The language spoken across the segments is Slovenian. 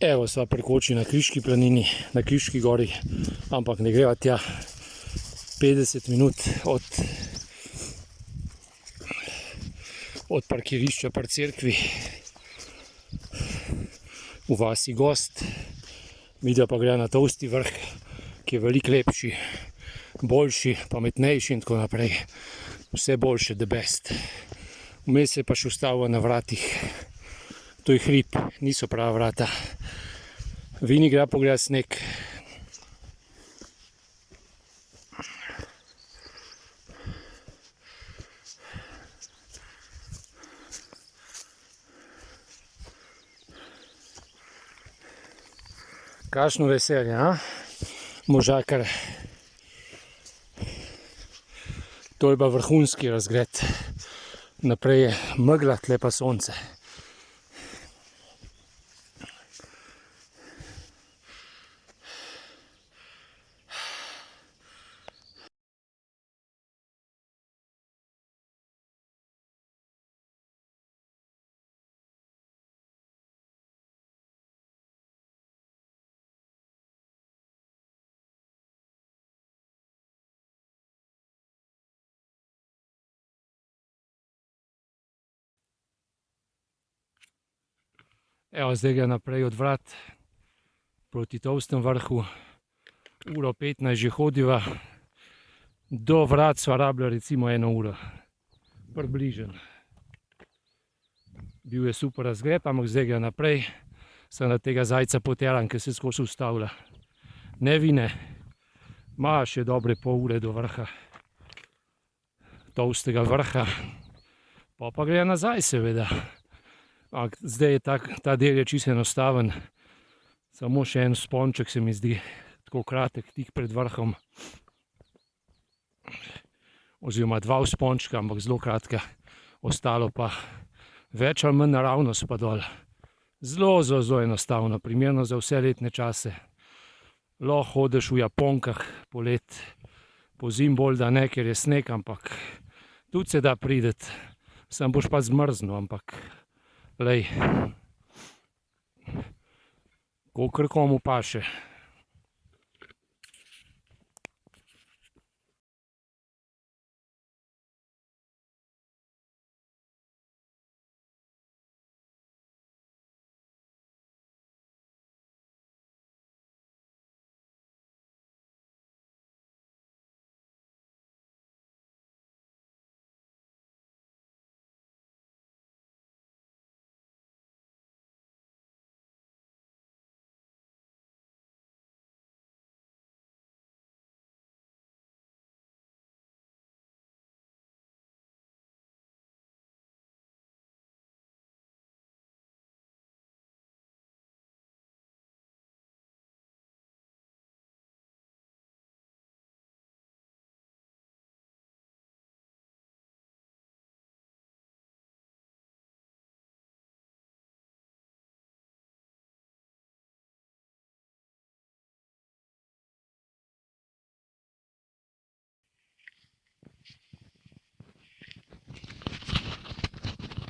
Evo, sva prekoči na Kriški planini, na Kriški gori, ampak ne greva tja 50 minut od parkirišča pri cerkvi v vasi Gost. Midva pa gre na Tosti vrh, ki je veliko lepši, boljši, pametnejši in tako naprej. Vse boljše, the best. Vmes se pa še ustavila na vratih. To je hrib, niso prava vrata. Vini gre pogledat sneg. Kakšno veselje, a? Možakar. To je pa vrhunski razgled. Naprej je megla, tle pa sonce. Evo, zdaj ga naprej od vrat proti Tolstem vrhu. 1:15 že hodiva. Do vrat sva rabila recimo 1 uro. Približno. Bil je super razgled, ampak zdaj ga naprej. Sem na tega zajca poteran, ki se skozi ustavlja. Ne Vine, ima še dobre pol ure do vrha. Tolstega vrha. Pa gre nazaj seveda. Zdaj je ta del je čisto enostaven. Samo še en vzponček se mi zdi tako kratek, tik pred vrhom. Oziroma 2 vzpončka, ampak zelo kratka. Ostalo pa več ali manj naravnost pa dol. Zelo enostavno, primerno za vse letne čase. Lahko hodiš v japonkah poleti, pozimi bolj da ne, ker je sneg, ampak tudi se da priti. Samo boš pa zmrznil, ampak glej, kakor komu paše.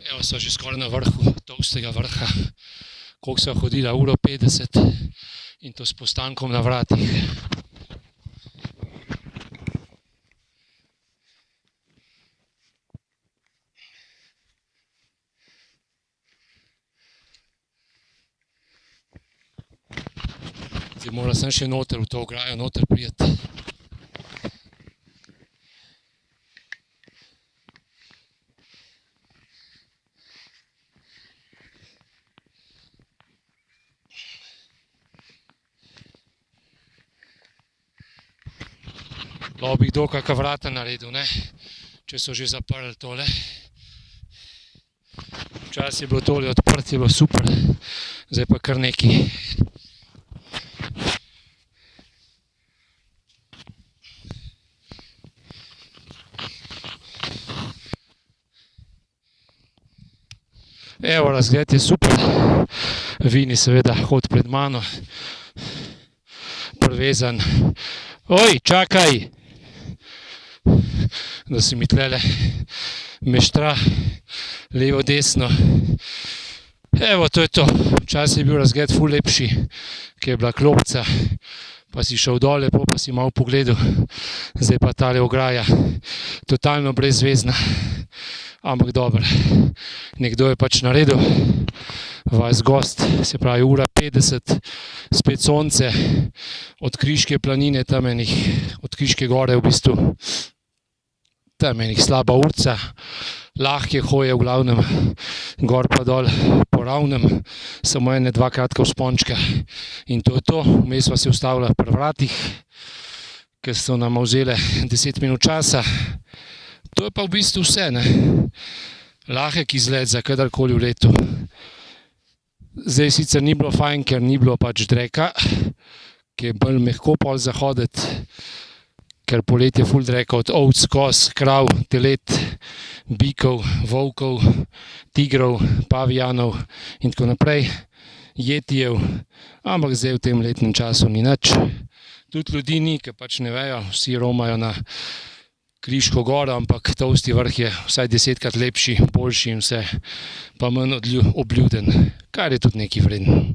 Evo, sva že skoraj na vrhu Tolstega vrha. Koliko sva hodila? 1:50 in to s postankom na vratih. Zdaj moram sem še noter v to ograjo, noter priti. Lahko bi kdo kakšna vrata naredil, ne? Če so že zaprli tole. Včasih je bilo tole odprto, je bilo super. Zdaj pa kar nekaj. Evo, razgled je super. Vini seveda hodi pred mano. Privezan. Oj, čakaj! Da se mi tlele meštra levo, desno. Evo, to je to. Včasih je bil razgled ful lepši, ki je bila klopca, pa si šel dole, pa si malo pogledal. Zdaj pa tale ograja, totalno brezvezna, ampak dobro. Nekdo je pač naredil, vas gost, se pravi 1:50, spet sonce, od Kriške planine, od Kriške gore v bistvu, tam enih slaba urca, lahke hoje v glavnem, gor pa dol po ravnem, samo ene dva kratka vzpončka in to je to. Vmes sva se ustavila pri vratih, ker so nam vzele 10 minut časa. To je pa v bistvu vse, ne. Lahek izlet za kadarkoli v letu. Zdaj sicer ni bilo fajn, ker ni bilo pač dreka, ki je bolj mehko pol za hoditi, ker poletje ful dreka od ovc, koz, krav, telet, bikov, volkov, tigrov, pavijanov in tako naprej, jetijev, ampak zdaj v tem letnem času ni nič. Tudi ljudi ni, ker pač ne vejo, vsi romajo na Kriško goro, ampak Tolsti vrh je vsaj 10-krat lepši, boljši in vse, pa manj obljuden, kar je tudi nekaj vredno.